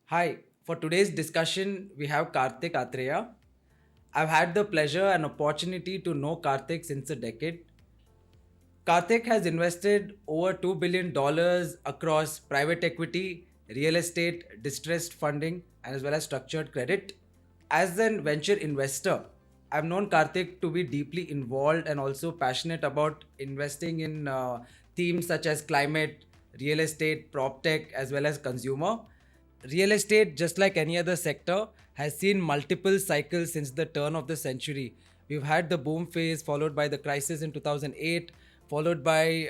Hi, for today's discussion, we have Karthik Athreya. I've had the pleasure and opportunity to know Karthik since a decade. Karthik has invested over $2 billion across private equity, real estate, distressed funding, and as well as structured credit. As an venture investor, I've known Karthik to be deeply involved and also passionate about investing in themes such as climate, real estate, prop tech, as well as consumer. Real estate, just like any other sector, has seen multiple cycles since the turn of the century. We've had the boom phase, followed by the crisis in 2008, followed by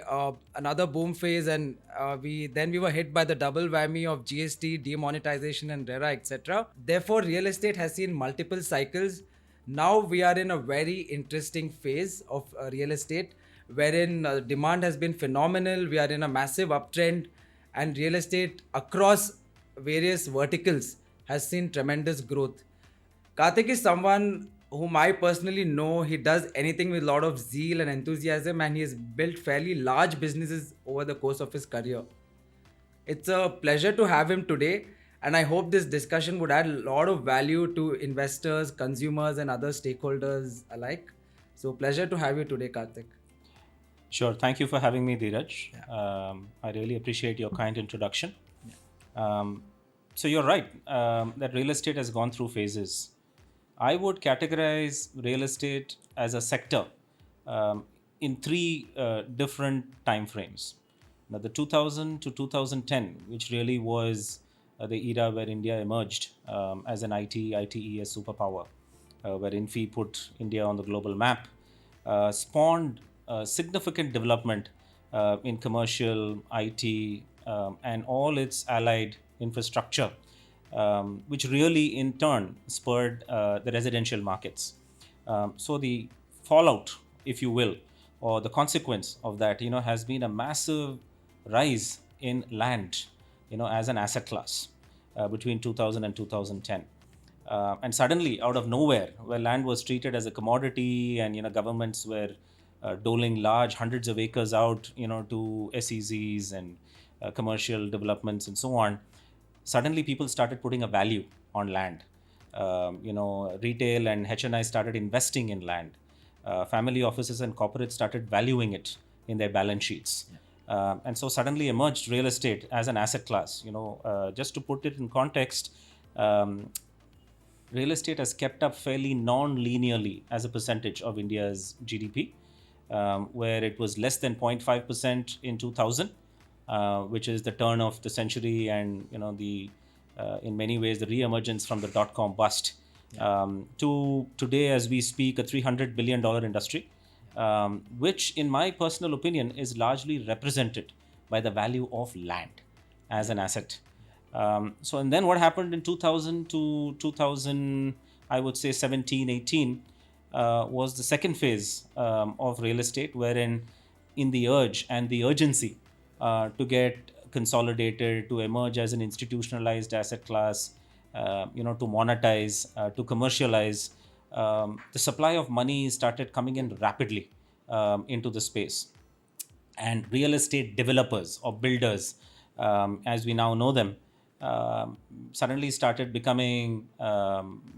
another boom phase, and we were hit by the double whammy of GST, demonetization, and RERA, etc. Therefore, real estate has seen multiple cycles. Now we are in a very interesting phase of real estate, wherein demand has been phenomenal. We are in a massive uptrend, and real estate across various verticals has seen tremendous growth. Karthik is someone whom I personally know. He does anything with a lot of zeal and enthusiasm, and he has built fairly large businesses over the course of his career. It's a pleasure to have him today, and I hope this discussion would add a lot of value to investors, consumers, and other stakeholders alike. So, pleasure to have you today, Karthik. Sure. Thank you for having me, Dheeraj. I really appreciate your kind introduction. Um, so you're right that real estate has gone through phases. I would categorize real estate as a sector in three different time frames. Now, the 2000 to 2010, which really was the era where India emerged as an ITES superpower, where Infi put India on the global map, spawned significant development in commercial, IT, and all its allied infrastructure, which really in turn spurred the residential markets. So the fallout, if you will, or the consequence of that, has been a massive rise in land, as an asset class between 2000 and 2010. And suddenly, out of nowhere, where land was treated as a commodity, and governments were doling large hundreds of acres out, to SEZs and commercial developments and so on, suddenly people started putting a value on land. Retail and HNI started investing in land. Family offices and corporates started valuing it in their balance sheets. And so suddenly emerged real estate as an asset class. Just to put it in context, real estate has kept up fairly non-linearly as a percentage of India's GDP, where it was less than 0.5% in 2000, which is the turn of the century, and the in many ways the re-emergence from the dot-com bust, to today as we speak a $300 billion industry, which in my personal opinion is largely represented by the value of land as an asset. And then what happened in 2000 to 2000, I would say 17, 18, was the second phase of real estate, wherein in the urge and the urgency to get consolidated, to emerge as an institutionalized asset class, to monetize, to commercialize, the supply of money started coming in rapidly into the space. And real estate developers or builders, as we now know them, suddenly started becoming,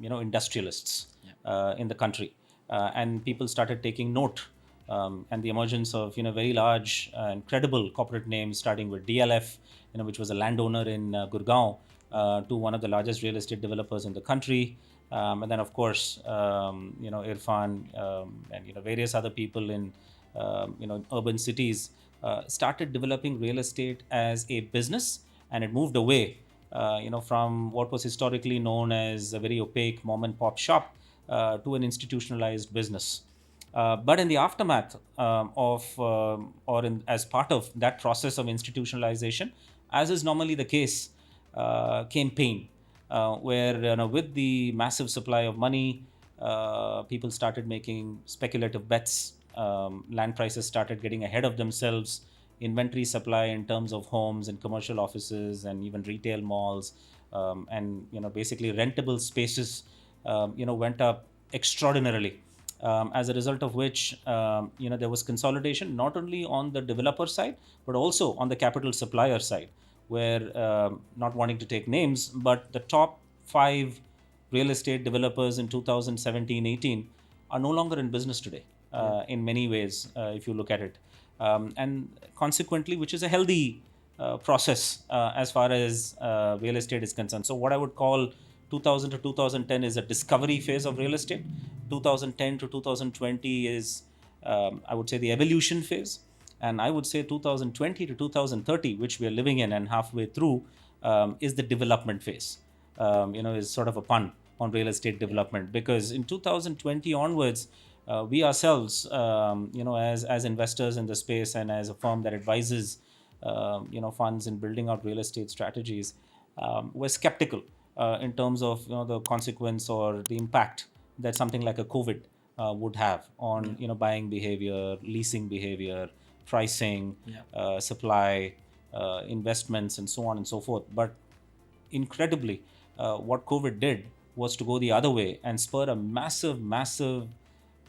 industrialists in the country. And people started taking note, and the emergence of very large and credible corporate names, starting with DLF, which was a landowner in Gurgaon, to one of the largest real estate developers in the country, and then of course Irfan, and various other people in urban cities started developing real estate as a business, and it moved away from what was historically known as a very opaque mom and pop shop to an institutionalized business. But in the aftermath as part of that process of institutionalization, as is normally the case, came pain, where with the massive supply of money, people started making speculative bets. Land prices started getting ahead of themselves. Inventory supply in terms of homes and commercial offices and even retail malls, and basically rentable spaces, went up extraordinarily. As a result of which, there was consolidation not only on the developer side but also on the capital supplier side, where, not wanting to take names, but the top five real estate developers in 2017-18 are no longer in business today, in many ways, if you look at it. And consequently, which is a healthy process as far as real estate is concerned. So, what I would call 2000 to 2010 is a discovery phase of real estate. 2010 to 2020 is, I would say, the evolution phase. And I would say 2020 to 2030, which we are living in and halfway through, is the development phase. Is sort of a pun on real estate development, because in 2020 onwards, we ourselves, as investors in the space and as a firm that advises, funds in building out real estate strategies, were skeptical in terms of the consequence or the impact that something like a COVID would have on buying behavior, leasing behavior, pricing, supply, investments, and so on and so forth. But incredibly, what COVID did was to go the other way and spur a massive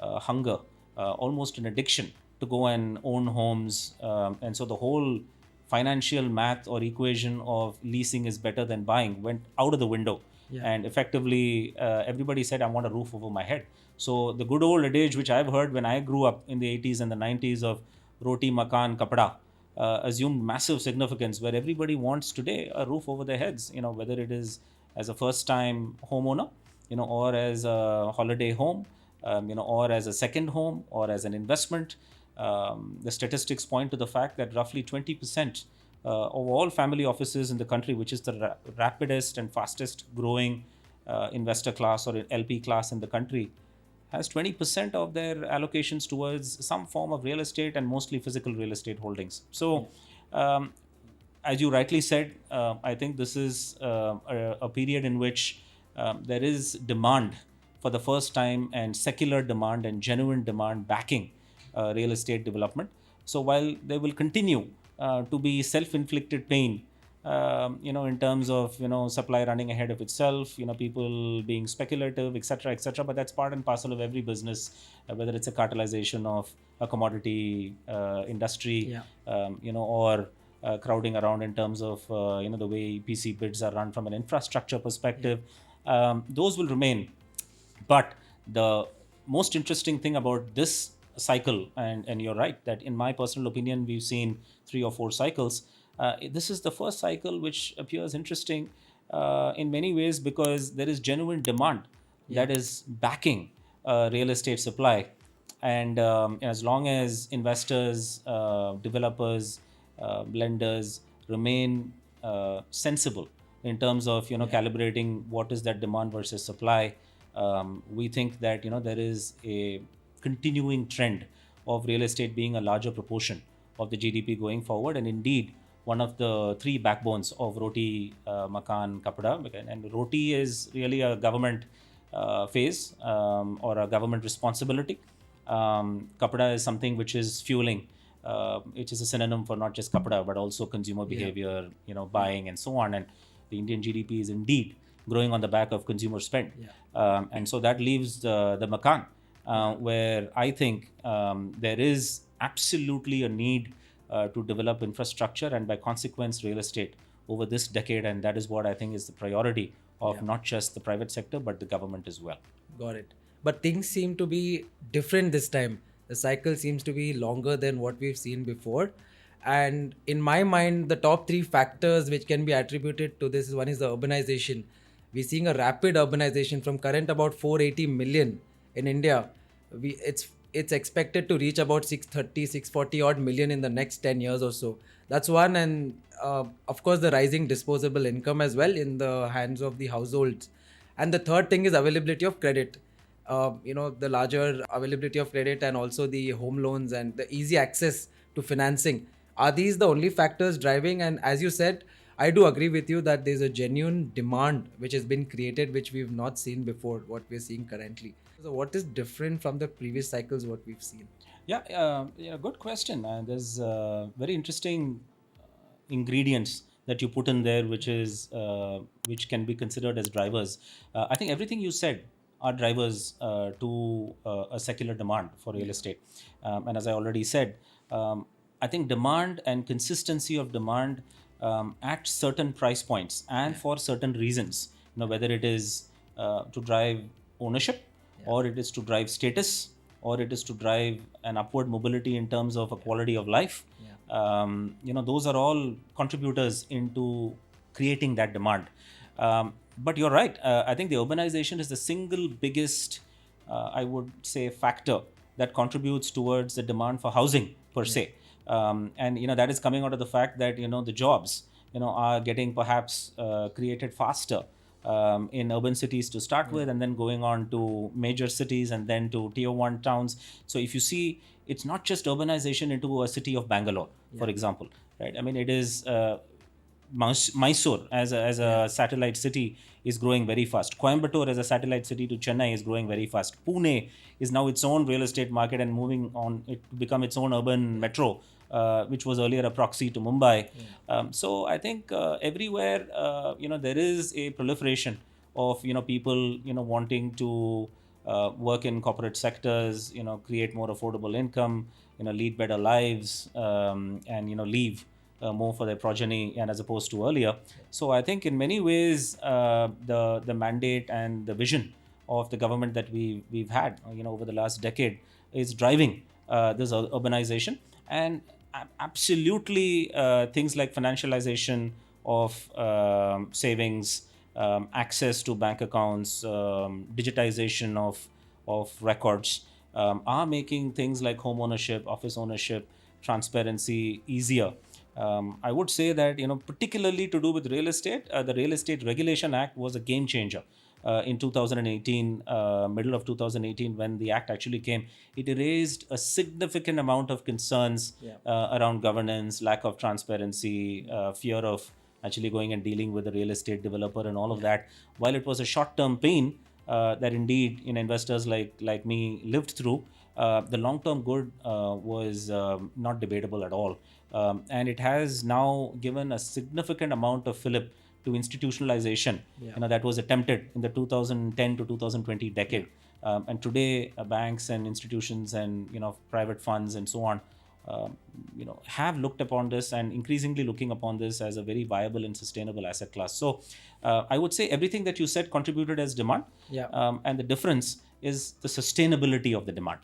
hunger, almost an addiction to go and own homes. And so the whole financial math or equation of leasing is better than buying went out of the window. And effectively, everybody said, I want a roof over my head. So the good old adage, which I've heard when I grew up in the 80s and the 90s, of roti, makan, kapda, assumed massive significance, where everybody wants today a roof over their heads, whether it is as a first time homeowner, or as a holiday home, or as a second home, or as an investment. The statistics point to the fact that roughly 20% of all family offices in the country, which is the rapidest and fastest growing investor class or LP class in the country, has 20% of their allocations towards some form of real estate, and mostly physical real estate holdings. So, as you rightly said, I think this is a period in which there is demand for the first time, and secular demand and genuine demand backing real estate development. So while there will continue to be self-inflicted pain, in terms of supply running ahead of itself, people being speculative, etc., but that's part and parcel of every business, whether it's a cartelization of a commodity industry, or crowding around in terms of the way EPC bids are run from an infrastructure perspective. Those will remain. But the most interesting thing about this cycle, and you're right, that in my personal opinion, we've seen 3 or 4 cycles. This is the first cycle which appears interesting in many ways, because there is genuine demand that is backing real estate supply. And as long as investors, developers, lenders remain sensible in terms of calibrating what is that demand versus supply, we think that there is a continuing trend of real estate being a larger proportion of the GDP going forward. And indeed, one of the 3 backbones of roti, makan, kapda, and roti is really a government phase, or a government responsibility. Kapda is something which is fueling, which is a synonym for not just kapda but also consumer behavior, buying and so on. And the Indian GDP is indeed growing on the back of consumer spend. And so that leaves the makan, where I think there is absolutely a need to develop infrastructure, and by consequence real estate, over this decade. And that is what I think is the priority of not just the private sector but the government as well. Got it. But things seem to be different this time. The cycle seems to be longer than what we've seen before. And in my mind, the top 3 factors which can be attributed to this is: one is the urbanization. We're seeing a rapid urbanization from current about 480 million in India. It's expected to reach about 630, 640 odd million in the next 10 years or so. That's one. And of course, the rising disposable income as well in the hands of the households. And the third thing is availability of credit. The larger availability of credit, and also the home loans and the easy access to financing. Are these the only factors driving? And as you said, I do agree with you that there's a genuine demand which has been created, which we've not seen before, what we're seeing currently. So what is different from the previous cycles, what we've seen? Good question. There's very interesting ingredients that you put in there, which can be considered as drivers. I think everything you said are drivers to a secular demand for real estate. And as I already said, I think demand and consistency of demand at certain price points and for certain reasons. Whether it is to drive ownership, or it is to drive status, or it is to drive an upward mobility in terms of a quality of life. Those are all contributors into creating that demand. But you're right. I think the urbanization is the single biggest, I would say, factor that contributes towards the demand for housing per se. And that is coming out of the fact that the jobs are getting perhaps created faster in urban cities to start with, and then going on to major cities and then to tier 1 towns. So if you see, it's not just urbanization into a city of Bangalore, for example, right? I mean, it is Mysore as a satellite city is growing very fast. Coimbatore as a satellite city to Chennai is growing very fast. Pune is now its own real estate market and moving on it to become its own urban metro, which was earlier a proxy to Mumbai. So I think everywhere, there is a proliferation of people wanting to work in corporate sectors, create more affordable income, lead better lives, and leave more for their progeny, and as opposed to earlier. So I think in many ways, the mandate and the vision of the government that we've had over the last decade is driving this urbanization. And absolutely, things like financialization of savings, access to bank accounts, digitization of records, are making things like home ownership, office ownership, transparency easier. I would say that particularly to do with real estate, the Real Estate Regulation Act was a game changer. In 2018, middle of 2018, when the act actually came, it erased a significant amount of concerns around governance, lack of transparency, fear of actually going and dealing with a real estate developer and all of that. While it was a short-term pain that indeed investors like me lived through, the long-term good was not debatable at all. And it has now given a significant amount of fillip to institutionalization that was attempted in the 2010 to 2020 decade. And today, banks and institutions and private funds and so on have looked upon this and increasingly looking upon this as a very viable and sustainable asset class. So I would say everything that you said contributed as demand. And the difference is the sustainability of the demand.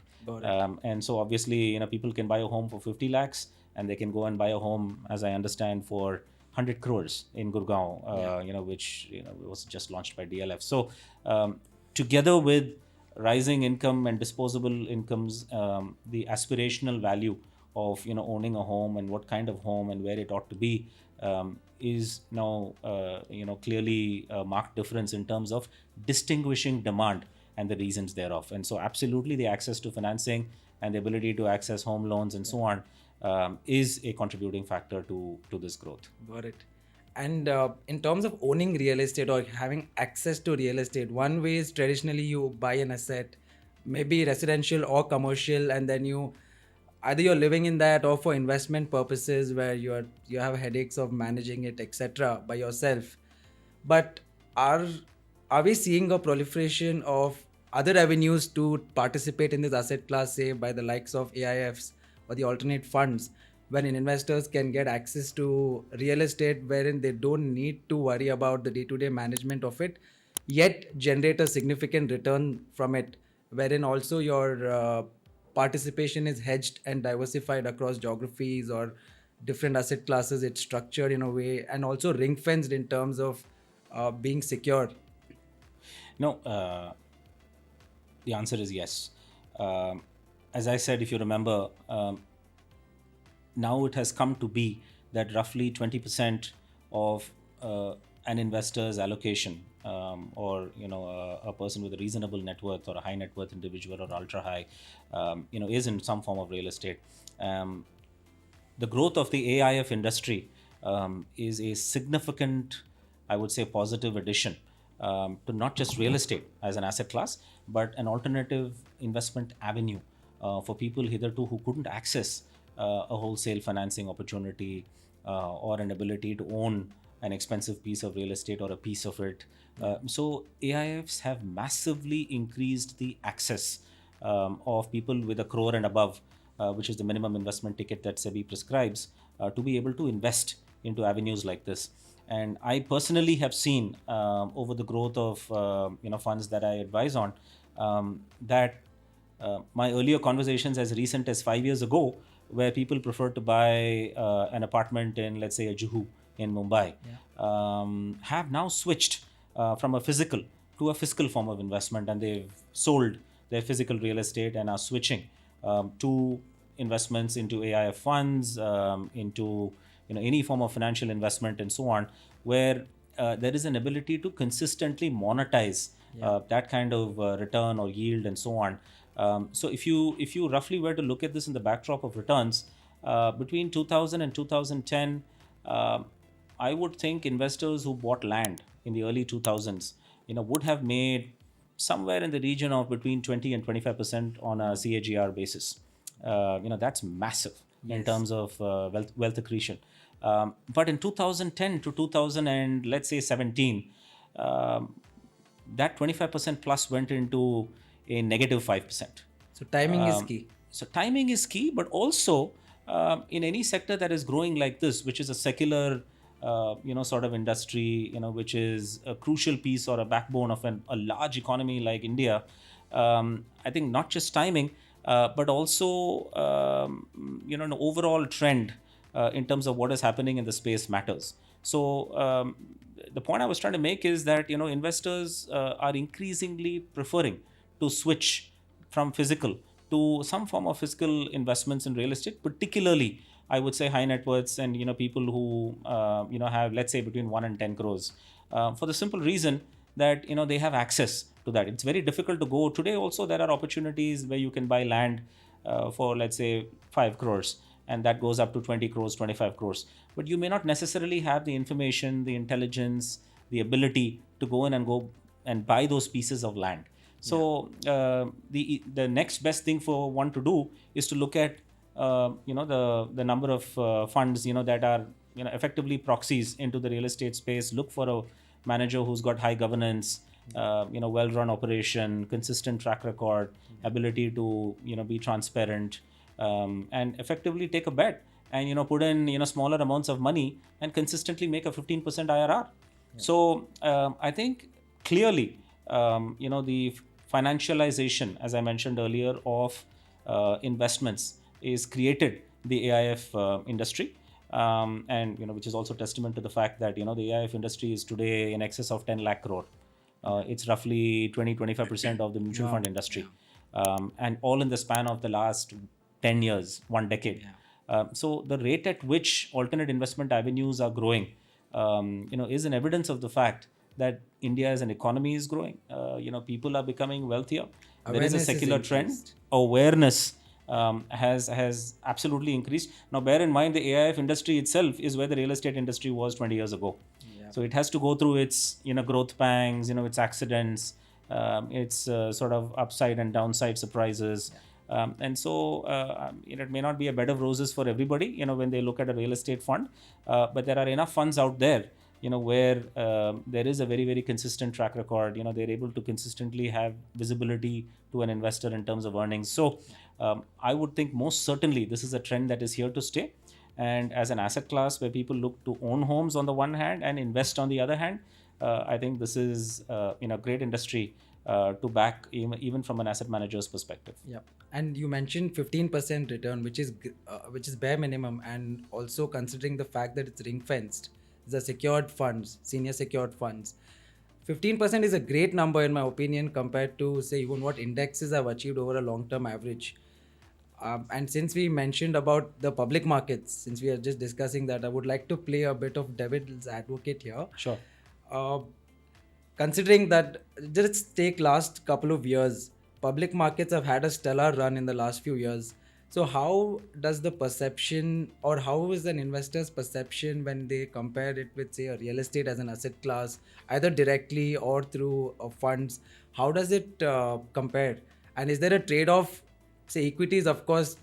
And so obviously people can buy a home for 50 lakhs and they can go and buy a home, as I understand, for 100 crores in Gurgaon, which was just launched by DLF. So together with rising income and disposable incomes, the aspirational value of owning a home and what kind of home and where it ought to be is now clearly a marked difference in terms of distinguishing demand and the reasons thereof. And so absolutely the access to financing and the ability to access home loans and so on is a contributing factor to this growth. Got it. And in terms of owning real estate or having access to real estate, one way is traditionally you buy an asset, maybe residential or commercial, and then either you're living in that or for investment purposes where you have headaches of managing it, etc. by yourself. But are we seeing a proliferation of other avenues to participate in this asset class, say by the likes of AIFs or the alternate funds, wherein investors can get access to real estate wherein they don't need to worry about the day-to-day management of it, yet generate a significant return from it, wherein also your participation is hedged and diversified across geographies or different asset classes. It's structured in a way and also ring-fenced in terms of being secure. No, the answer is yes. As I said, if you remember, now it has come to be that roughly 20% of an investor's allocation, or a person with a reasonable net worth or a high net worth individual or ultra high, is in some form of real estate. The growth of the AIF industry is a significant, I would say, positive addition to not just real estate as an asset class, but an alternative investment avenue for people hitherto who couldn't access a wholesale financing opportunity or an ability to own an expensive piece of real estate or a piece of it. So AIFs have massively increased the access of people with 1 crore and above, which is the minimum investment ticket that SEBI prescribes, to be able to invest into avenues like this. And I personally have seen over the growth of funds that I advise on, that my earlier conversations as recent as 5 years ago, where people prefer to buy an apartment in, let's say, a Juhu in Mumbai, have now switched from a physical to a fiscal form of investment, and they've sold their physical real estate and are switching to investments into AIF funds, into any form of financial investment and so on, where there is an ability to consistently monetize that kind of return or yield and so on. So if you roughly were to look at this in the backdrop of returns between 2000 and 2010, I would think investors who bought land in the early 2000s, would have made somewhere in the region of between 20 and 25% on a CAGR basis. That's massive in terms of wealth accretion. But in 2010 to 2000 and let's say 17, that 25% plus went into a negative 5%. So timing is key. So timing is key, but also in any sector that is growing like this, which is a secular, sort of industry, which is a crucial piece or a backbone of a large economy like India. I think not just timing, but also an overall trend in terms of what is happening in the space matters. So the point I was trying to make is that investors are increasingly preferring to switch from physical to some form of physical investments in real estate, particularly I would say high net worths and people who have, let's say, between 1 and 10 crores, for the simple reason that they have access to that. It's very difficult to go today. Also, there are opportunities where you can buy land for, let's say, 5 crores, and that goes up to 20 crores, 25 crores. But you may not necessarily have the information, the intelligence, the ability to go in and buy those pieces of land. So the next best thing for one to do is to look at the number of funds that are effectively proxies into the real estate space. Look for a manager who's got high governance, well-run operation, consistent track record, ability to be transparent, and effectively take a bet and put in smaller amounts of money and consistently make a 15% IRR. So I think clearly the financialization, as I mentioned earlier, of investments is created the AIF industry, and which is also testament to the fact that the AIF industry is today in excess of 10 lakh crore. It's roughly 20-25% of the mutual fund industry, and all in the span of the last 10 years, 1 decade. So the rate at which alternate investment avenues are growing, is an evidence of the fact that India as an economy is growing. People are becoming wealthier. There is a secular trend. Awareness has absolutely increased. Now, bear in mind, the AIF industry itself is where the real estate industry was 20 years ago. So it has to go through its growth pangs, its accidents, its sort of upside and downside surprises. And so it may not be a bed of roses for everybody, when they look at a real estate fund, but there are enough funds out there, where there is a very, very consistent track record. They're able to consistently have visibility to an investor in terms of earnings. So I would think most certainly this is a trend that is here to stay. And as an asset class where people look to own homes on the one hand and invest on the other hand, I think this is great industry to back even from an asset manager's perspective. Yeah, and you mentioned 15% return, which is bare minimum, and also considering the fact that it's ring fenced, the secured funds, senior secured funds. 15% is a great number in my opinion compared to say even what indexes have achieved over a long-term average. And since we mentioned about the public markets, since we are just discussing that, I would like to play a bit of devil's advocate here. Sure. Considering that, just take last couple of years, public markets have had a stellar run in the last few years. So how does the perception, or how is an investor's perception when they compare it with, say, a real estate as an asset class, either directly or through funds? How does it compare? And is there a trade-off? Say equities, of course,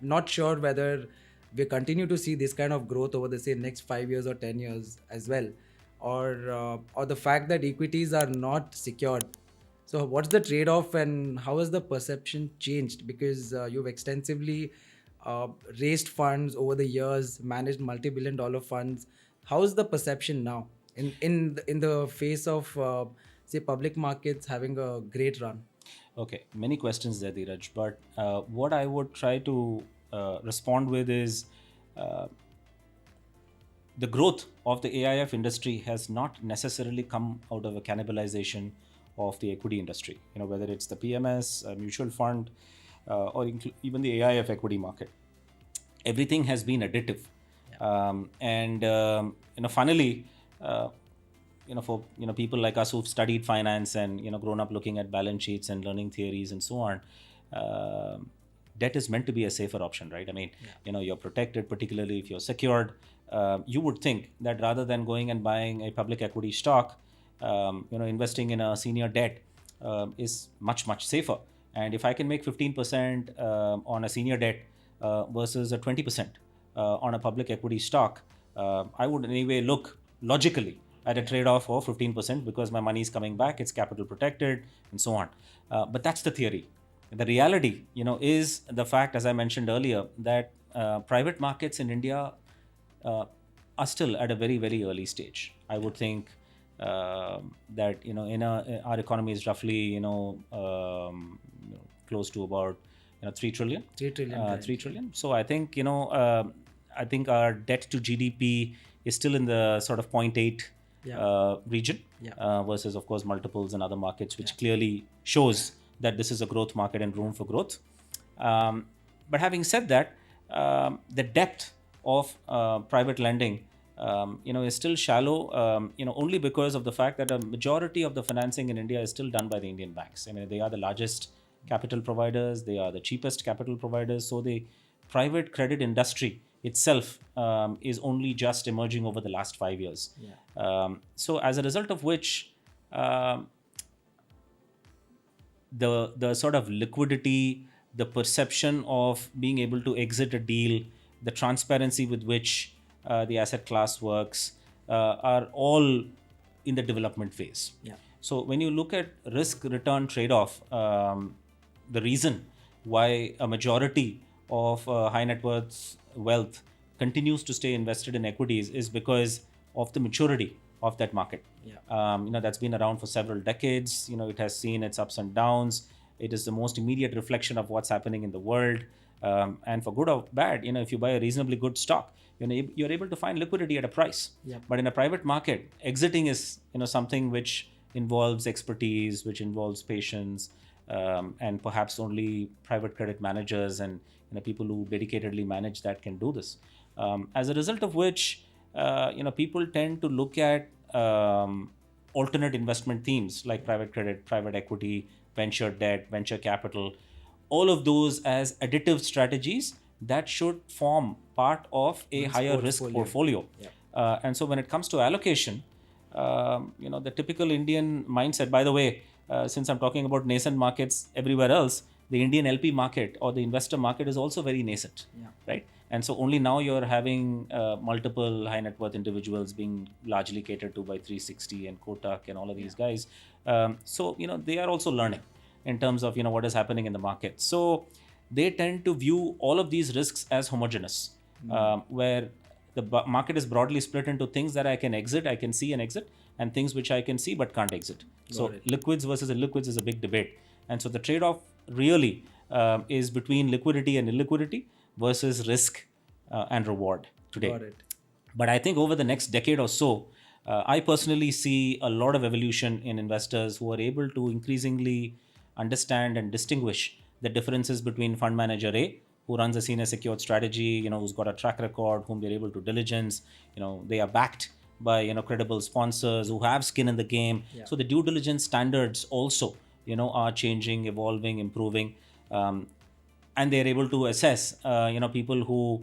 not sure whether we continue to see this kind of growth over the say next 5 years or 10 years as well, or the fact that equities are not secured. So what's the trade-off and how has the perception changed? Because you've extensively raised funds over the years, managed multi-billion dollar funds. How's the perception now in the face of say public markets having a great run? Okay, many questions there, Dheeraj. But what I would try to respond with is uh, the growth of the AIF industry has not necessarily come out of a cannibalization of the equity industry. Whether it's the PMS, mutual fund, or even the AIF equity market, everything has been additive. And finally, uh, for people like us who've studied finance and grown up looking at balance sheets and learning theories and so on, uh, debt is meant to be a safer option, right? I mean, you're protected, particularly if you're secured. You would think that rather than going and buying a public equity stock, investing in a senior debt is much safer. And if I can make 15% on a senior debt versus a 20% on a public equity stock, I would anyway look logically at a trade-off of 15% because my money is coming back, it's capital protected, and so on. But that's the theory. The reality, is the fact, as I mentioned earlier, that private markets in India are still at a very early stage. I would think that our economy is roughly close to about 3 trillion. 3 trillion. Right. 3 trillion. So I think I think our debt to GDP is still in the sort of 0.8 region, versus of course multiples in other markets, which clearly shows that this is a growth market and room for growth. But having said that, the depth of private lending is still shallow, only because of the fact that a majority of the financing in India is still done by the Indian banks. I mean, they are the largest capital providers, they are the cheapest capital providers. So the private credit industry itself is only just emerging over the last 5 years. So as a result of which, the sort of liquidity, the perception of being able to exit a deal, the transparency with which the asset class works, are all in the development phase. So when you look at risk return trade-off, the reason why a majority of high net worth wealth continues to stay invested in equities is because of the maturity of that market. That's been around for several decades. It has seen its ups and downs. It is the most immediate reflection of what's happening in the world. And for good or bad, if you buy a reasonably good stock, you're able to find liquidity at a price. But in a private market, exiting is something which involves expertise, which involves patience, and perhaps only private credit managers and people who dedicatedly manage that can do this. As a result of which, people tend to look at alternate investment themes like private credit, private equity, venture debt, venture capital, all of those as additive strategies that should form part of a higher risk portfolio. And so when it comes to allocation, the typical Indian mindset, by the way, since I'm talking about nascent markets everywhere else, the Indian LP market or the investor market is also very nascent, right? And so only now you're having multiple high net worth individuals being largely catered to by 360 and Kotak and all of these guys. So they are also learning in terms of what is happening in the market. So they tend to view all of these risks as homogeneous, where the market is broadly split into things that I can exit, I can see and exit, and things which I can see but can't exit. So liquids versus illiquids is a big debate. And so the trade-off really is between liquidity and illiquidity versus risk and reward today. But I think over the next decade or so, I personally see a lot of evolution in investors who are able to increasingly understand and distinguish the differences between fund manager A, who runs a senior secured strategy, who's got a track record, whom they're able to diligence, they are backed by credible sponsors who have skin in the game. So the due diligence standards also are changing, evolving, improving, and they're able to assess people who,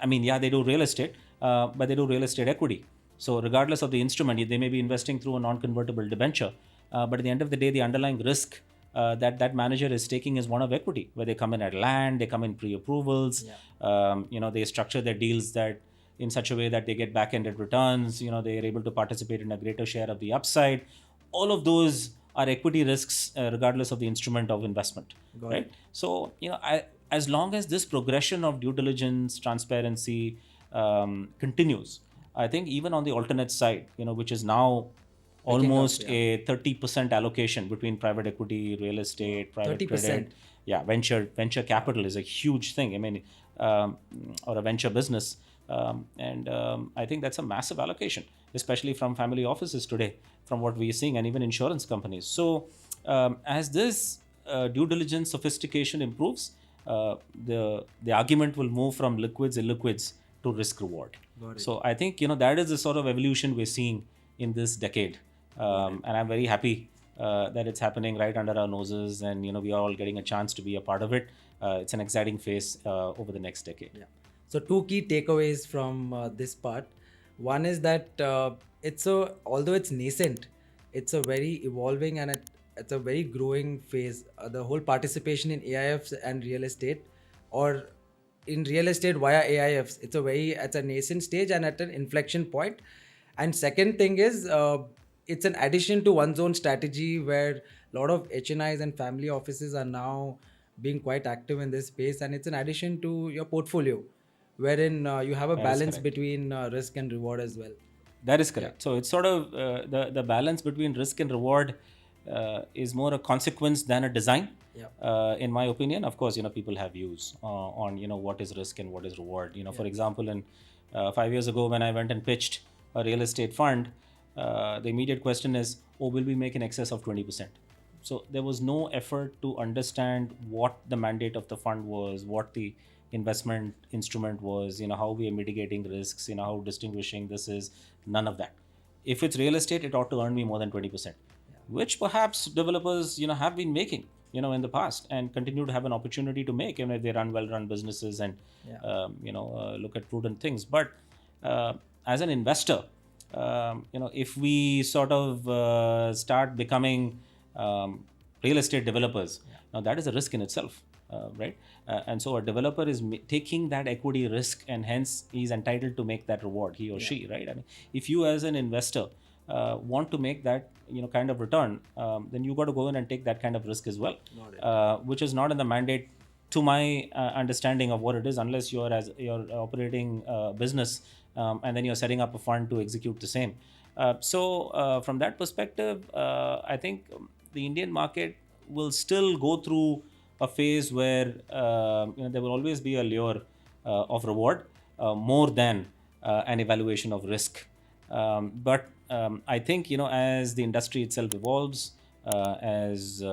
they do real estate, but they do real estate equity. So regardless of the instrument, they may be investing through a non-convertible debenture, but at the end of the day, the underlying risk that manager is taking is one of equity, where they come in at land, they come in pre-approvals, they structure their deals that in such a way that they get back-ended returns, they are able to participate in a greater share of the upside. All of those are equity risks, regardless of the instrument of investment, right? So, as long as this progression of due diligence, transparency continues, I think even on the alternate side, which is now Picking up, almost yeah. a 30% allocation between private equity, real estate, private credit. 30%. Yeah, venture capital is a huge thing. I mean, or a venture business, and I think that's a massive allocation, especially from family offices today, from what we are seeing, and even insurance companies. So, as this due diligence sophistication improves, the argument will move from liquids, illiquids to risk reward. Got it. So I think that is the sort of evolution we're seeing in this decade, and I'm very happy that it's happening right under our noses, and we are all getting a chance to be a part of it. It's an exciting phase over the next decade. Yeah. So two key takeaways from this part. One is that although it's nascent, it's a very evolving and it's a very growing phase. The whole participation in AIFs and real estate, or in real estate via AIFs, it's a nascent stage and at an inflection point. And second thing is, it's an addition to one's own strategy where a lot of HNIs and family offices are now being quite active in this space, and it's an addition to your portfolio, wherein you have a That is balance correct. between risk and reward as well. That is correct. So it's sort of the balance between risk and reward is more a consequence than a design. Yeah. In my opinion, of course, people have views on what is risk and what is reward. For example, in 5 years ago when I went and pitched a real estate fund, the immediate question is, oh, will we make in excess of 20%? So there was no effort to understand what the mandate of the fund was, what the investment instrument was, how we are mitigating risks, how distinguishing this is. None of that. If it's real estate, it ought to earn me more than 20%, which perhaps developers, have been making, in the past, and continue to have an opportunity to make, if they run well-run businesses and, look at prudent things. But as an investor, if we sort of start becoming real estate developers, now that is a risk in itself, right? And so a developer is taking that equity risk, and hence he's entitled to make that reward, he or she, right? I mean, if you as an investor want to make that kind of return, then you got to go in and take that kind of risk as well, which is not in the mandate, to my understanding of what it is, unless you're operating business, and then you're setting up a fund to execute the same. So from that perspective, I think the Indian market will still go through a phase where there will always be a lure of reward more than an evaluation of risk. But I think as the industry itself evolves, as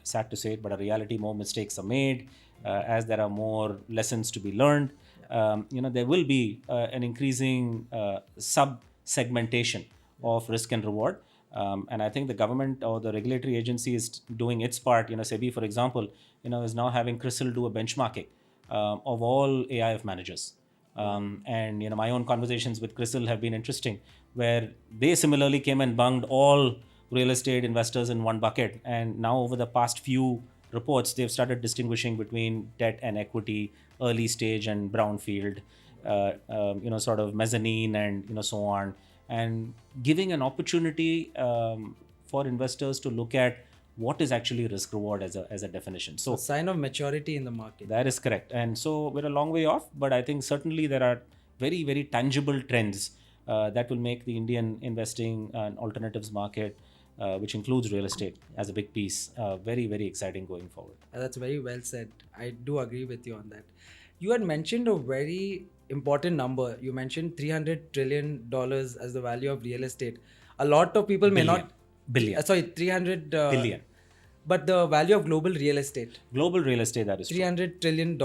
sad to say it, but a reality, more mistakes are made, as there are more lessons to be learned. There will be an increasing sub-segmentation of risk and reward. And I think the government or the regulatory agency is doing its part. SEBI, for example, is now having CRISIL do a benchmarking of all AIF managers. And my own conversations with CRISIL have been interesting, where they similarly came and bunged all real estate investors in one bucket. And now over the past few reports, they've started distinguishing between debt and equity, early stage and brownfield, sort of mezzanine and so on, and giving an opportunity for investors to look at what is actually risk reward as a definition. So a sign of maturity in the market. that is correct. And so we're a long way off, but I think certainly there are very, very tangible trends that will make the Indian investing and alternatives market, which includes real estate as a big piece, very, very exciting going forward. That's very well said. I do agree with you on that. You had mentioned a very important number. You mentioned $300 trillion as the value of real estate. A lot of people may not... Billion. Sorry, 300... Billion. But the value of global real estate. Global real estate, that is true. $300 trillion.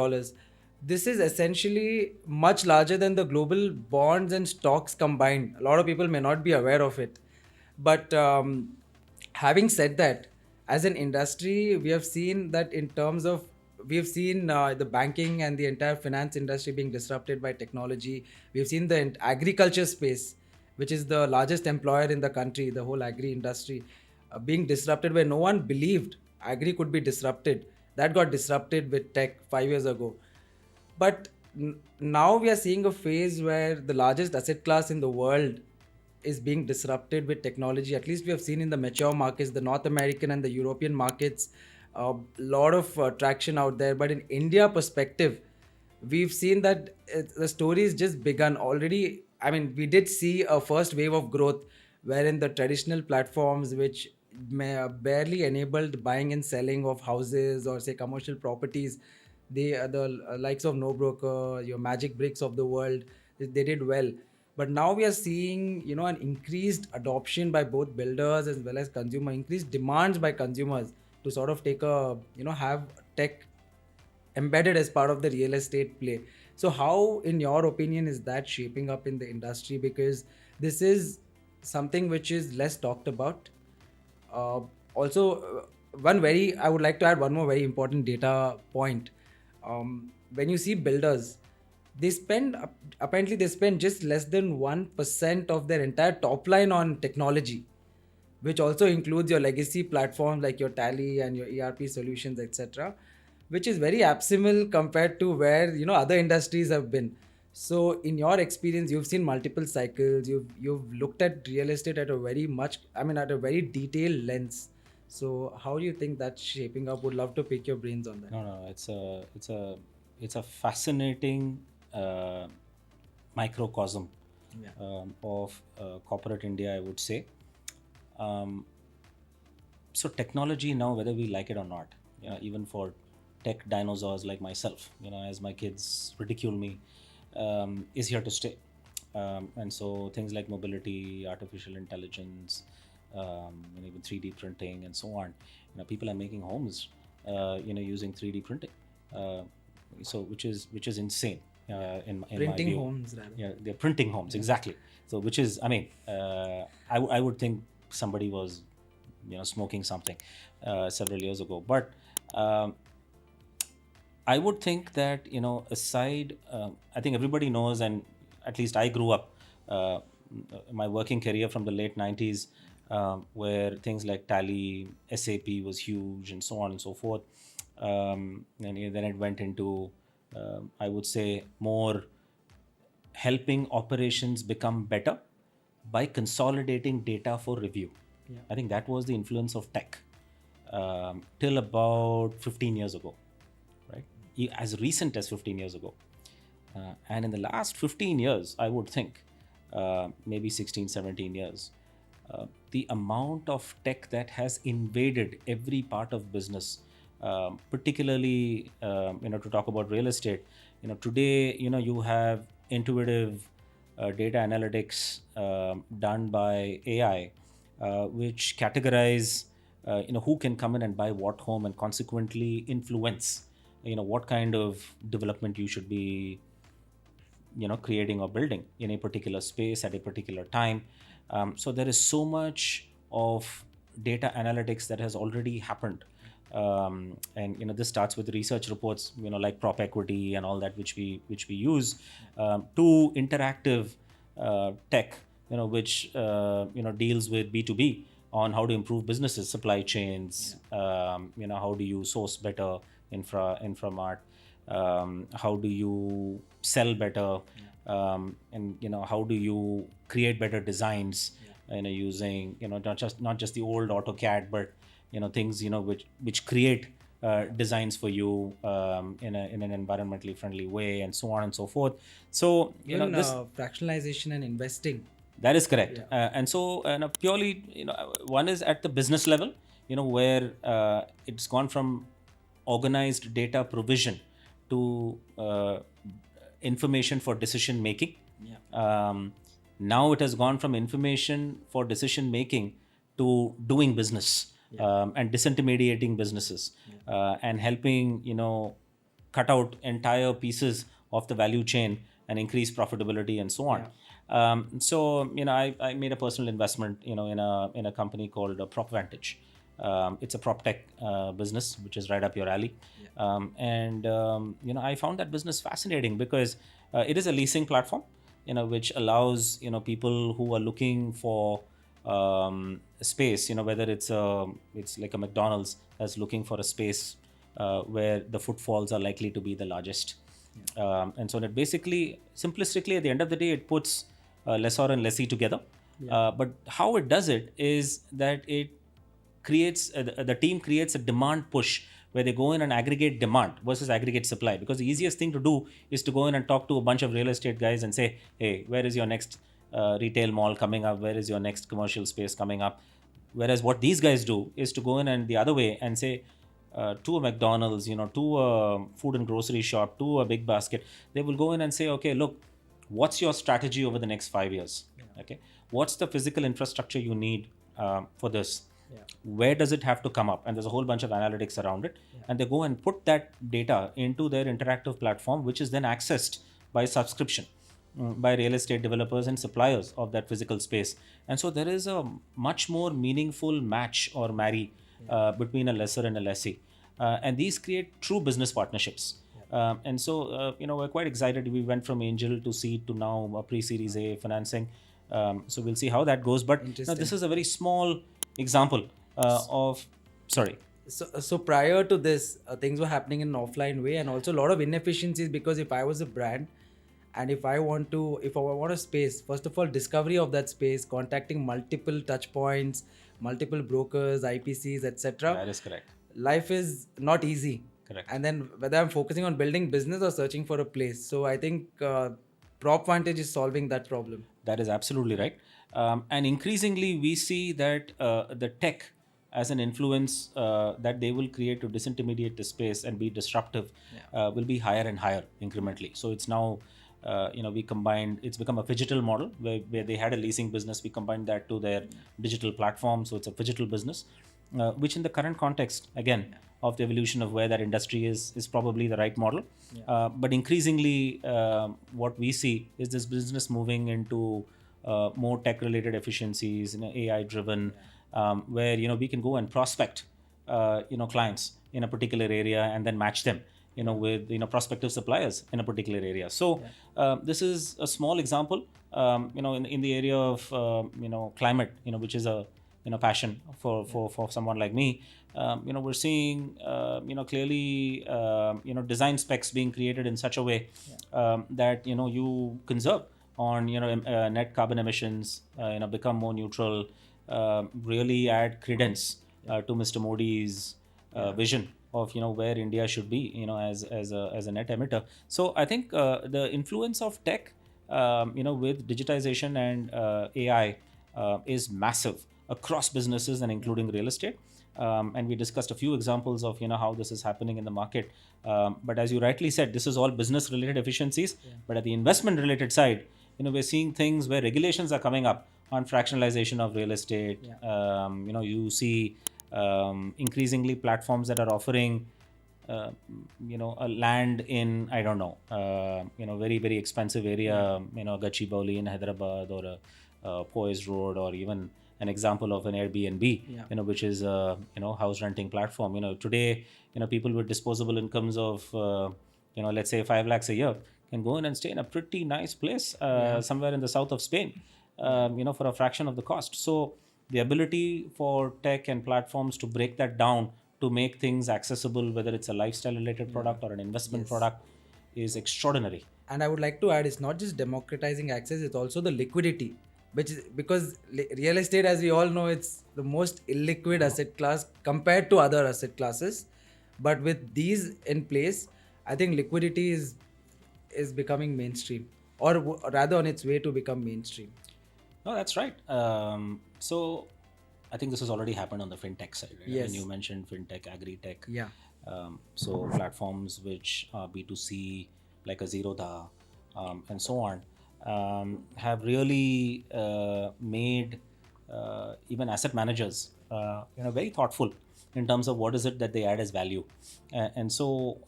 This is essentially much larger than the global bonds and stocks combined. A lot of people may not be aware of it. But having said that, as an industry, we have seen that the banking and the entire finance industry being disrupted by technology. We've seen the agriculture space, which is the largest employer in the country, the whole agri industry, being disrupted where no one believed agri could be disrupted. That got disrupted with tech 5 years ago. But now we are seeing a phase where the largest asset class in the world is being disrupted with technology. At least we have seen in the mature markets, the North American and the European markets, a lot of traction out there. But in India perspective, we've seen that the story is just begun already. I mean, we did see a first wave of growth wherein the traditional platforms, which barely enabled buying and selling of houses or say commercial properties, the likes of No Broker, your Magic Bricks of the world, they did well. But now we are seeing, an increased adoption by both builders as well as consumer, increased demands by consumers to sort of take have tech embedded as part of the real estate play. So how, in your opinion, is that shaping up in the industry? Because this is something which is less talked about. uh, Also, I would like to add one more very important data point. When you see builders, they spend apparently they spend just less than 1% of their entire top line on technology, which also includes your legacy platforms like your Tally and your ERP solutions, etc., which is very abysmal compared to where other industries have been. So, in your experience, you've seen multiple cycles. You've looked at real estate at a at a very detailed lens. So, how do you think that's shaping up? Would love to pick your brains on that. No, no, it's a fascinating microcosm Yeah. of corporate India, I would say. Um, so technology now, whether we like it or not, even for tech dinosaurs like myself, as my kids ridicule me, is here to stay. And so things like mobility, artificial intelligence, and even 3D printing and so on. People are making homes, using 3D printing. Uh, so which is insane in my Printing view. homes, rather. Yeah, they're printing homes, exactly. So which is, I mean, I would think somebody was smoking something several years ago. But I would think that, aside, I think everybody knows, and at least I grew up uh, my working career from the late 90s, where things like Tally, SAP was huge, and so on and so forth. And then it went into, I would say, more helping operations become better by consolidating data for review. Yeah. I think that was the influence of tech till about 15 years ago, right? As recent as 15 years ago. And in the last 15 years, I would think, maybe 16, 17 years, the amount of tech that has invaded every part of business, particularly, to talk about real estate, today, you have intuitive data analytics done by AI, which categorize, who can come in and buy what home, and consequently influence, what kind of development you should be creating or building in a particular space at a particular time. So there is so much of data analytics that has already happened. And this starts with research reports, like prop equity and all that, which we use, to interactive tech, which deals with B2B on how to improve businesses, supply chains. How do you source better inframart? How do you sell better? And how do you create better designs? Using not just the old AutoCAD, but things which create designs for you in an environmentally friendly way, and so on and so forth. So Even this fractionalization and investing. that is correct. And so purely, one is at the business level, where it's gone from organized data provision to information for decision making. Now it has gone from information for decision making to doing business, and disintermediating businesses, and helping cut out entire pieces of the value chain and increase profitability and so on. So I made a personal investment in a company called PropVantage. It's a prop tech business, which is right up your alley. And I found that business fascinating because it is a leasing platform, which allows people who are looking for space, whether it's like a McDonald's that's looking for a space where the footfalls are likely to be the largest. And so that basically, simplistically, at the end of the day, it puts lessor and lessee together. But how it does it is that it the team creates a demand push where they go in and aggregate demand versus aggregate supply, because the easiest thing to do is to go in and talk to a bunch of real estate guys and say, hey, where is your next retail mall coming up, where is your next commercial space coming up. Whereas what these guys do is to go in and the other way and say, to a McDonald's, to a food and grocery shop, to a big basket, they will go in and say, okay, look, what's your strategy over the next 5 years? Okay, what's the physical infrastructure you need for this? Where does it have to come up? And there's a whole bunch of analytics around it. And they go and put that data into their interactive platform, which is then accessed by subscription by real estate developers and suppliers of that physical space. And so there is a much more meaningful match or marry between a lessor and a lessee. And these create true business partnerships. And so, we're quite excited. We went from angel to seed to now a pre-series A financing. So we'll see how that goes. But this is a very small example of, sorry. So prior to this, things were happening in an offline way, and also a lot of inefficiencies, because if I was a brand and if I want a space, first of all, discovery of that space, contacting multiple touch points, multiple brokers, IPCs, etc. That is correct. Life is not easy. Correct. And then whether I'm focusing on building business or searching for a place. So I think PropVantage is solving that problem. That is absolutely right. And increasingly, we see that the tech as an influence that they will create to disintermediate the space and be disruptive will be higher and higher incrementally. So it's now, it's become a phygital model where they had a leasing business. We combined that to their digital platform. So it's a phygital business, which in the current context, again, of the evolution of where that industry is probably the right model. But increasingly, what we see is this business moving into more tech-related efficiencies, AI-driven, where we can go and prospect, clients in a particular area and then match them, with prospective suppliers in a particular area. So this is a small example, in the area of climate, which is a passion for someone like me. We're seeing clearly design specs being created in such a way that you conserve on net carbon emissions, become more neutral, really add credence to Mr. Modi's vision of where India should be as a net emitter. So I think the influence of tech with digitization and AI is massive across businesses and including real estate. And we discussed a few examples of how this is happening in the market. But as you rightly said, this is all business related efficiencies. But at the investment related side, we're seeing things where regulations are coming up on fractionalization of real estate. You see increasingly platforms that are offering a land in, I don't know, very, very expensive area, Gachibowli in Hyderabad, or a Poise Road, or even an example of an Airbnb, which is a house renting platform. Today, people with disposable incomes of let's say 5 lakhs a year can go in and stay in a pretty nice place somewhere in the south of Spain, for a fraction of the cost. So the ability for tech and platforms to break that down to make things accessible, whether it's a lifestyle related product or an investment product, is extraordinary. And I would like to add, it's not just democratizing access, it's also the liquidity, which is because real estate, as we all know, it's the most illiquid asset class compared to other asset classes. But with these in place, I think liquidity is becoming mainstream, or rather on its way to become mainstream. No, that's right. So I think this has already happened on the fintech side, right? Yes. When you mentioned fintech, agri-tech. Yeah. So platforms which are B2C, like a Zerodha, and so on, have really made even asset managers very thoughtful in terms of what is it that they add as value. And so,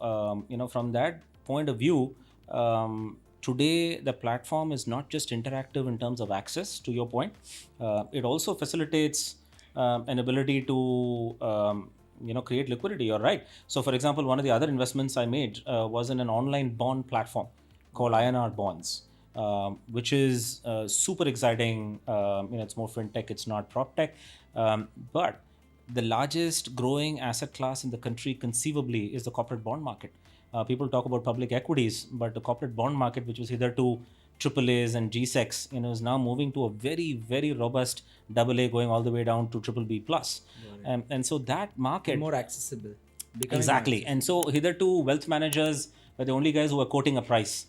from that point of view, today the platform is not just interactive in terms of access, to your point. It also facilitates an ability to create liquidity. You're right. So for example, one of the other investments I made was in an online bond platform called INR Bonds, which is super exciting. It's more fintech, it's not prop tech, but the largest growing asset class in the country conceivably is the corporate bond market. People talk about public equities, but the corporate bond market, which was hitherto AAAs and GSECs, is now moving to a very, very robust AA, going all the way down to triple B plus. And so that market, more accessible, becoming more exactly. And so hitherto, wealth managers were the only guys who were quoting a price,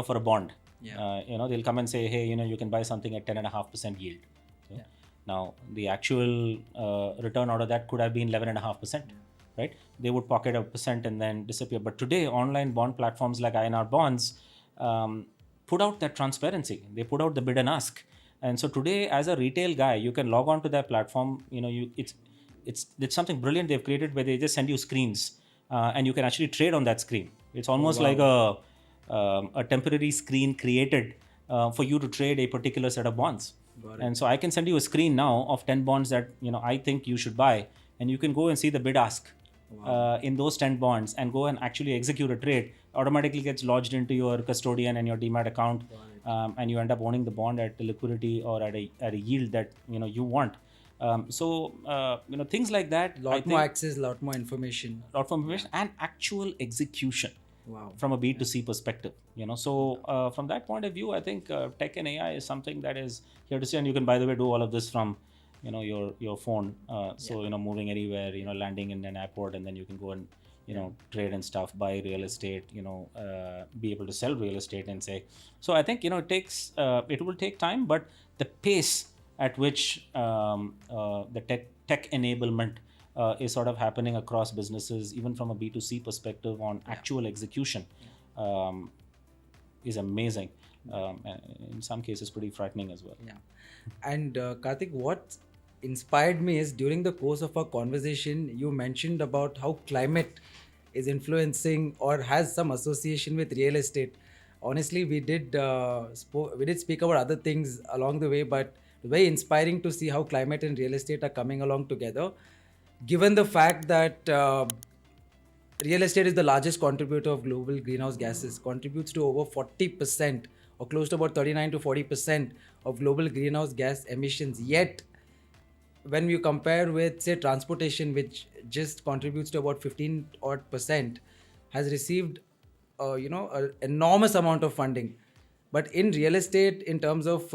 for a bond. They'll come and say, hey, you can buy something at 10.5% yield. Now, the actual return out of that could have been 11.5%, right? They would pocket a percent and then disappear. But today, online bond platforms like INR Bonds put out that transparency. They put out the bid and ask. And so today, as a retail guy, you can log on to their platform. It's something brilliant they've created where they just send you screens and you can actually trade on that screen. It's almost like a temporary screen created for you to trade a particular set of bonds. And so I can send you a screen now of 10 bonds that I think you should buy, and you can go and see the bid ask in those 10 bonds and go and actually execute a trade. Automatically gets lodged into your custodian and your demat account, and you end up owning the bond at the liquidity or at a yield that you want. Things like that. Lot more access, lot more information, and actual execution. From a B2C perspective, so from that point of view, I think tech and AI is something that is here to stay. And you can, by the way, do all of this from your phone. Moving anywhere, landing in an airport, and then you can go and trade and stuff, buy real estate, be able to sell real estate and say. So I think it will take time, but the pace at which the tech enablement is sort of happening across businesses, even from a B2C perspective on actual execution, is amazing. In some cases, pretty frightening as well. Yeah. And Karthik, what inspired me is during the course of our conversation, you mentioned about how climate is influencing or has some association with real estate. Honestly, we did speak about other things along the way, but very inspiring to see how climate and real estate are coming along together. Given the fact that real estate is the largest contributor of global greenhouse gases, contributes to over 40% or close to about 39 to 40% of global greenhouse gas emissions. Yet, when you compare with, say, transportation, which just contributes to about 15 odd percent, has received, an enormous amount of funding. But in real estate, in terms of,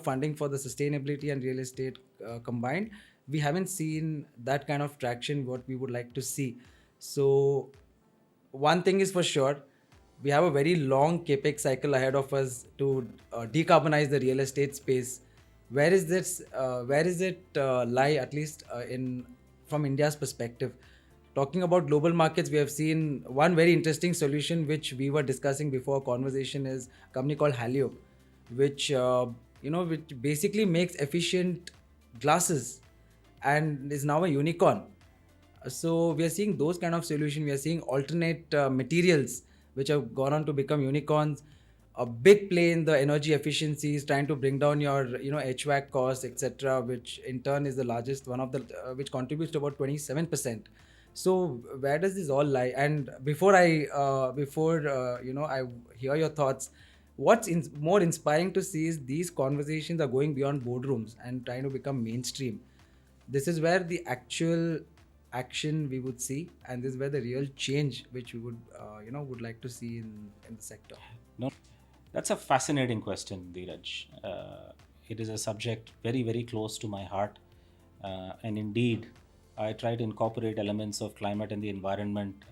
funding for the sustainability and real estate combined, we haven't seen that kind of traction what we would like to see. So one thing is for sure, we have a very long capex cycle ahead of us to decarbonize the real estate space. Where is it lie, at least from India's perspective? Talking about global markets, we have seen one very interesting solution which we were discussing before conversation is a company called Halio, which which basically makes efficient glasses and is now a unicorn. So we are seeing those kind of solutions. We are seeing alternate materials which have gone on to become unicorns. A big play in the energy efficiencies, trying to bring down your HVAC costs, etc., which in turn is the largest one of the which contributes to about 27%. So where does this all lie? And before I hear your thoughts, what's more inspiring to see is these conversations are going beyond boardrooms and trying to become mainstream. This is where the actual action we would see, and this is where the real change which we would like to see in the sector. No, that's a fascinating question, Dheeraj. It is a subject very, very close to my heart, and indeed, I try to incorporate elements of climate and the environment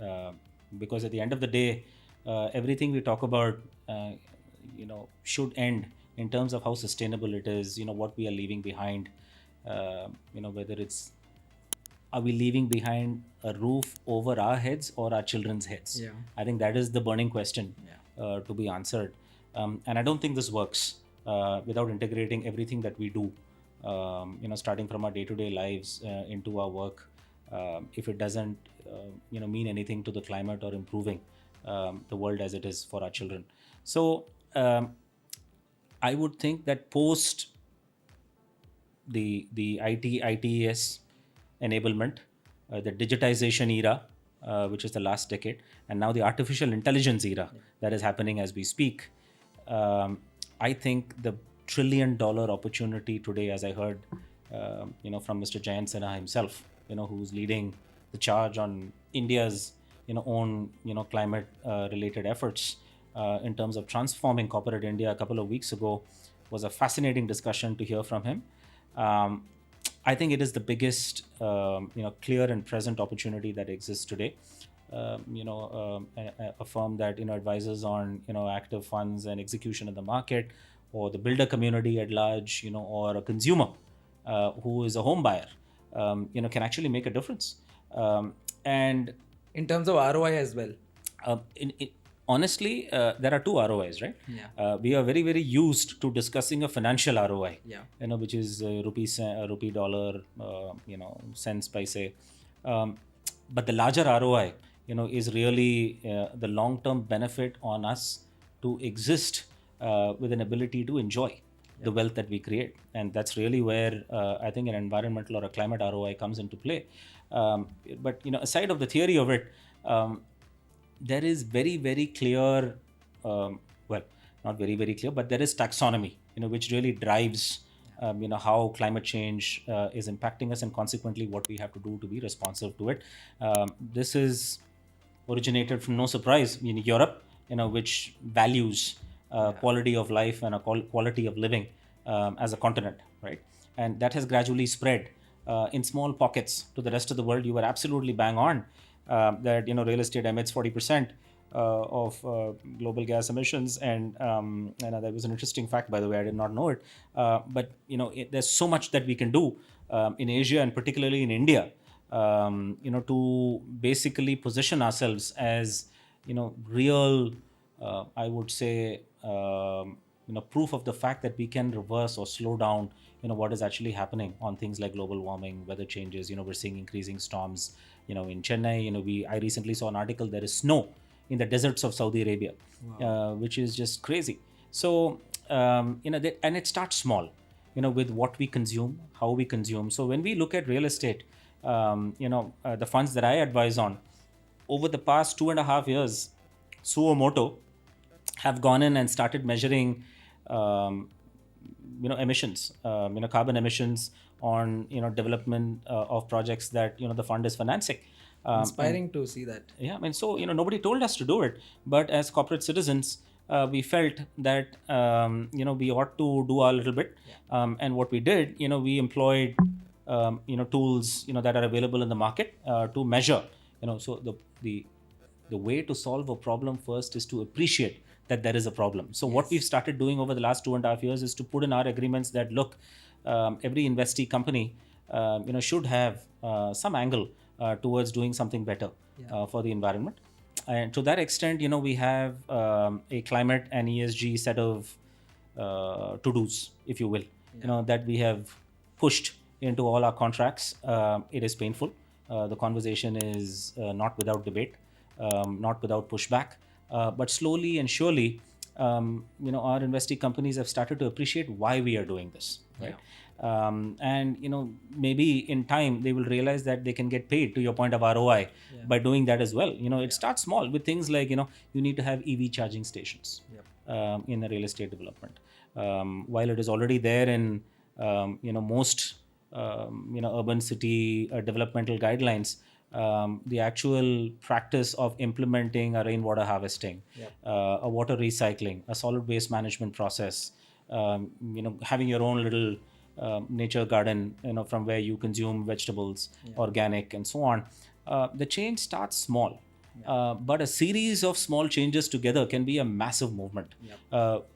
because at the end of the day, everything we talk about, should end in terms of how sustainable it is. What we are leaving behind. Whether it's, are we leaving behind a roof over our heads or our children's heads? Yeah. I think that is the burning question to be answered. And I don't think this works without integrating everything that we do, starting from our day-to-day lives into our work. If it doesn't, mean anything to the climate or improving the world as it is for our children. So I would think that post the ITES enablement, the digitization era, which is the last decade, and now the artificial intelligence era that is happening as we speak, I think the $1 trillion opportunity today, as I heard, from Mr. Jayant Sinha himself, who's leading the charge on India's, own, climate related efforts. in terms of transforming corporate India a couple of weeks ago was a fascinating discussion to hear from him. Um, I think it is the biggest, clear and present opportunity that exists today. A firm that advises on active funds and execution in the market, or the builder community at large, or a consumer who is a home buyer, can actually make a difference. And In terms of ROI as well. honestly, there are two ROIs, right? Yeah. We are very, very used to discussing a financial ROI, Yeah. which is rupee, dollar, cents, paise. But the larger ROI, is really the long-term benefit on us to exist with an ability to enjoy the wealth that we create. And that's really where I think an environmental or a climate ROI comes into play. But aside of the theory of it, there is very, very clear, well, not very, very clear, but there is taxonomy, which really drives, how climate change is impacting us, and consequently what we have to do to be responsive to it. This is originated from, no surprise, in Europe, which values quality of life and a quality of living as a continent, right? And that has gradually spread in small pockets to the rest of the world. You were absolutely bang on that real estate emits 40% of global gas emissions, and that was an interesting fact, by the way. I did not know it, but there's so much that we can do in Asia, and particularly in India, to basically position ourselves as real, I would say, proof of the fact that we can reverse or slow down what is actually happening on things like global warming, weather changes. We're seeing increasing storms in Chennai. I recently saw an article, there is snow in the deserts of Saudi Arabia. Wow. Which is just crazy. So and it starts small, with what we consume, how we consume. So when we look at real estate, the funds that I advise on, over the past 2.5 years, suo moto, have gone in and started measuring emissions, carbon emissions on development of projects that the fund is financing. Inspiring to see that. Yeah, I mean, so nobody told us to do it, but as corporate citizens, we felt that we ought to do our little bit. And what we did, we employed tools that are available in the market to measure. So the way to solve a problem first is to appreciate that there is a problem. So what we've started doing over the last 2.5 years is to put in our agreements that, look, every investee company should have some angle towards doing something better for the environment. And to that extent, we have a climate and ESG set of to-dos, if you will, that we have pushed into all our contracts. It is painful. The conversation is not without debate, not without pushback, but slowly and surely, our investee companies have started to appreciate why we are doing this, right? And maybe in time they will realize that they can get paid, to your point of ROI, by doing that as well. It starts small with things like you need to have EV charging stations in the real estate development. While it is already there in most urban city developmental guidelines, the actual practice of implementing a rainwater harvesting, a water recycling, a solid waste management process, having your own little nature garden, from where you consume vegetables, organic, and so on. The change starts small, but a series of small changes together can be a massive movement.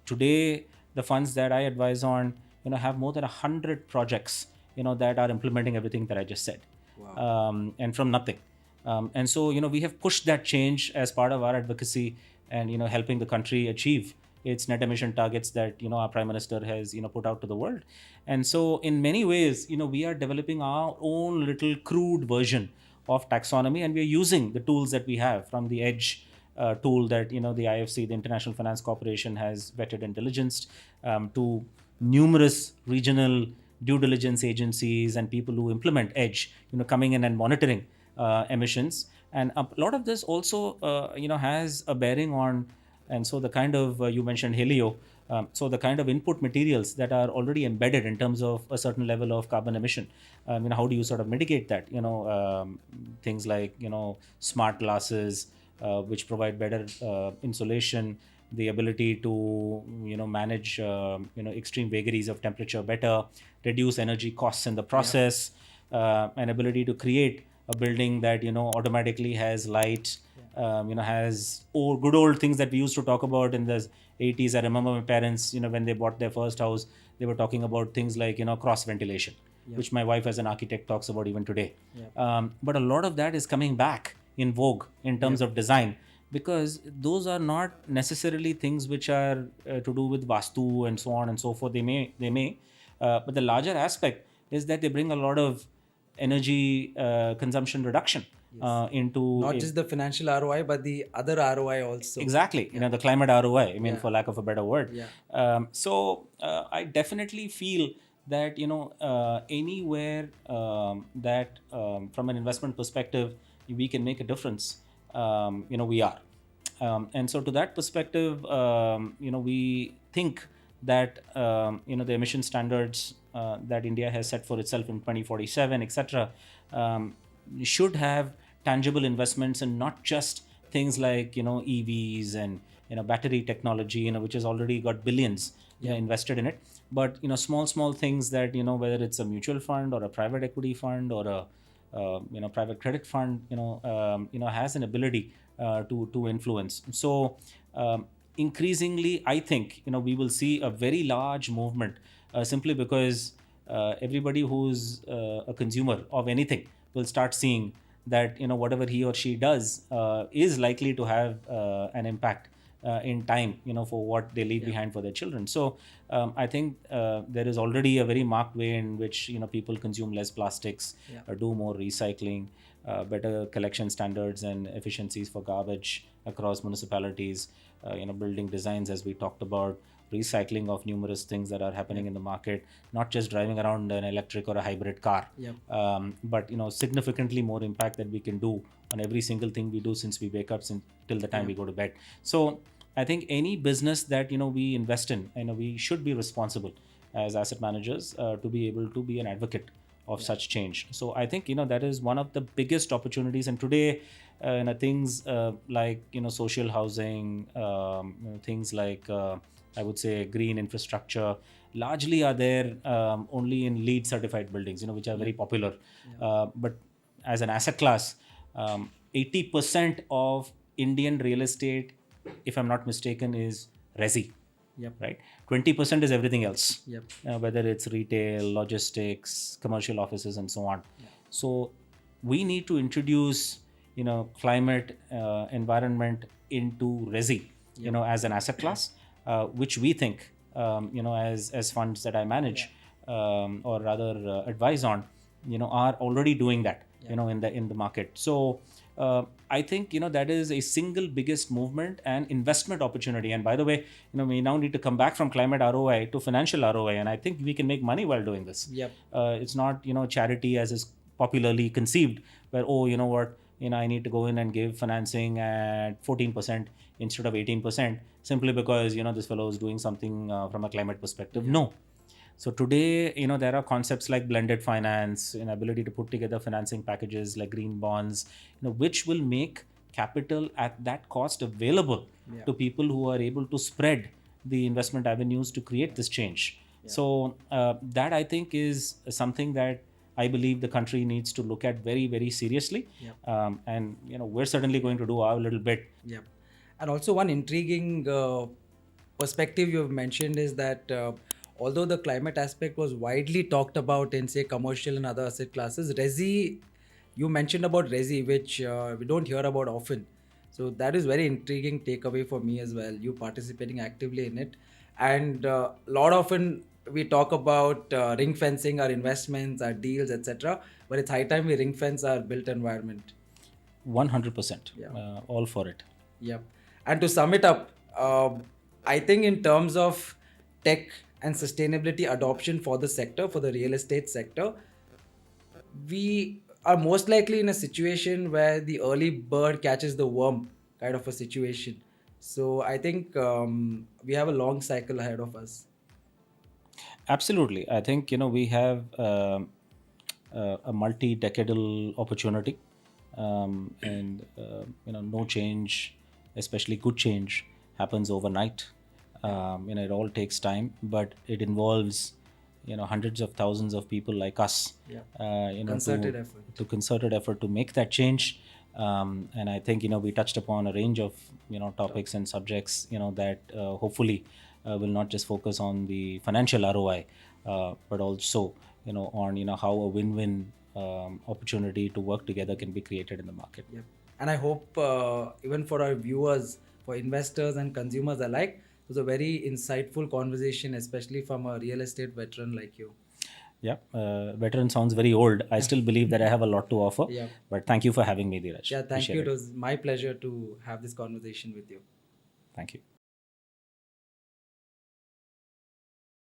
Today, the funds that I advise on, have more than 100 projects, that are implementing everything that I just said. Wow. And from nothing. And so, we have pushed that change as part of our advocacy, and, helping the country achieve its net emission targets that, our Prime Minister has, put out to the world. And so in many ways, we are developing our own little crude version of taxonomy, and we are using the tools that we have, from the EDGE tool that, the IFC, the International Finance Corporation, has vetted and diligenced, to numerous regional due diligence agencies and people who implement EDGE, coming in and monitoring emissions. And a lot of this also, has a bearing on, and so the kind of, you mentioned Helio, so the kind of input materials that are already embedded in terms of a certain level of carbon emission, how do you sort of mitigate that? Things like, smart glasses, which provide better insulation, the ability to manage extreme vagaries of temperature better, reduce energy costs in the process, an ability to create a building that automatically has light, has good old things that we used to talk about in the 80s. I remember my parents, when they bought their first house, they were talking about things like cross ventilation, which my wife as an architect talks about even today. But a lot of that is coming back in vogue in terms of design, because those are not necessarily things which are to do with vastu and so on and so forth. They may, but the larger aspect is that they bring a lot of energy consumption reduction into Not just the financial ROI, but the other ROI also. exactly, the climate ROI, I mean, for lack of a better word. Yeah. So I definitely feel that anywhere that from an investment perspective we can make a difference, we are. And so to that perspective, we think that the emission standards that India has set for itself in 2047, etc., should have tangible investments, and not just things like EVs and battery technology, which has already got billions invested in it. But small things that whether it's a mutual fund or a private equity fund or a private credit fund, has an ability to influence. So increasingly, I think we will see a very large movement, simply because everybody who's a consumer of anything will start seeing that whatever he or she does is likely to have an impact in time, for what they leave behind for their children. So I think there is already a very marked way in which people consume less plastics, do more recycling, better collection standards and efficiencies for garbage across municipalities, building designs, as we talked about, recycling of numerous things that are happening in the market, not just driving around an electric or a hybrid car, but significantly more impact that we can do on every single thing we do since we wake up till the time we go to bed. So I think any business that we invest in, we should be responsible as asset managers to be able to be an advocate of such change. So I think that is one of the biggest opportunities. And today things like social housing, things like I would say green infrastructure, largely are there only in LEED certified buildings, which are very popular. But as an asset class, 80% of Indian real estate, if I'm not mistaken, is resi. Right, 20% is everything else. Whether it's retail, logistics, commercial offices, and so on. So we need to introduce climate environment into resi, as an asset class, which we think as funds that I manage, or rather advise on, are already doing that in the market. So I think that is a single biggest movement and investment opportunity. And by the way, we now need to come back from climate ROI to financial ROI, and I think we can make money while doing this. It's not charity as is popularly conceived, where I need to go in and give financing at 14% instead of 18%, simply because this fellow is doing something from a climate perspective. No. So today, there are concepts like blended finance, an ability to put together financing packages like green bonds, which will make capital at that cost available to people who are able to spread the investment avenues to create this change. So that, I think, is something that I believe the country needs to look at very, very seriously. And we're certainly going to do our little bit. And also one intriguing perspective you've mentioned is that although the climate aspect was widely talked about in, say, commercial and other asset classes, resi, you mentioned about resi, which we don't hear about often. So that is very intriguing takeaway for me as well, you participating actively in it. And a lot often we talk about ring fencing our investments, our deals, etc. But it's high time we ring fence our built environment. 100%. All for it. Yep. And to sum it up, I think in terms of tech and sustainability adoption for the sector, for the real estate sector, we are most likely in a situation where the early bird catches the worm kind of a situation. So I think we have a long cycle ahead of us. Absolutely. I think, we have a multi-decadal opportunity, and, no change, especially good change, happens overnight. It all takes time, but it involves hundreds of thousands of people like us. Yeah. To Concerted effort. concerted effort to make that change. And I think we touched upon a range of topics and subjects that hopefully will not just focus on the financial ROI, but also on how a win-win opportunity to work together can be created in the market. Yeah. And I hope even for our viewers, for investors and consumers alike, it was a very insightful conversation, especially from a real estate veteran like you. Yeah, veteran sounds very old. I still believe that I have a lot to offer. Yeah. But thank you for having me, Dheeraj. Yeah, thank Appreciate you. it. It was my pleasure to have this conversation with you. Thank you.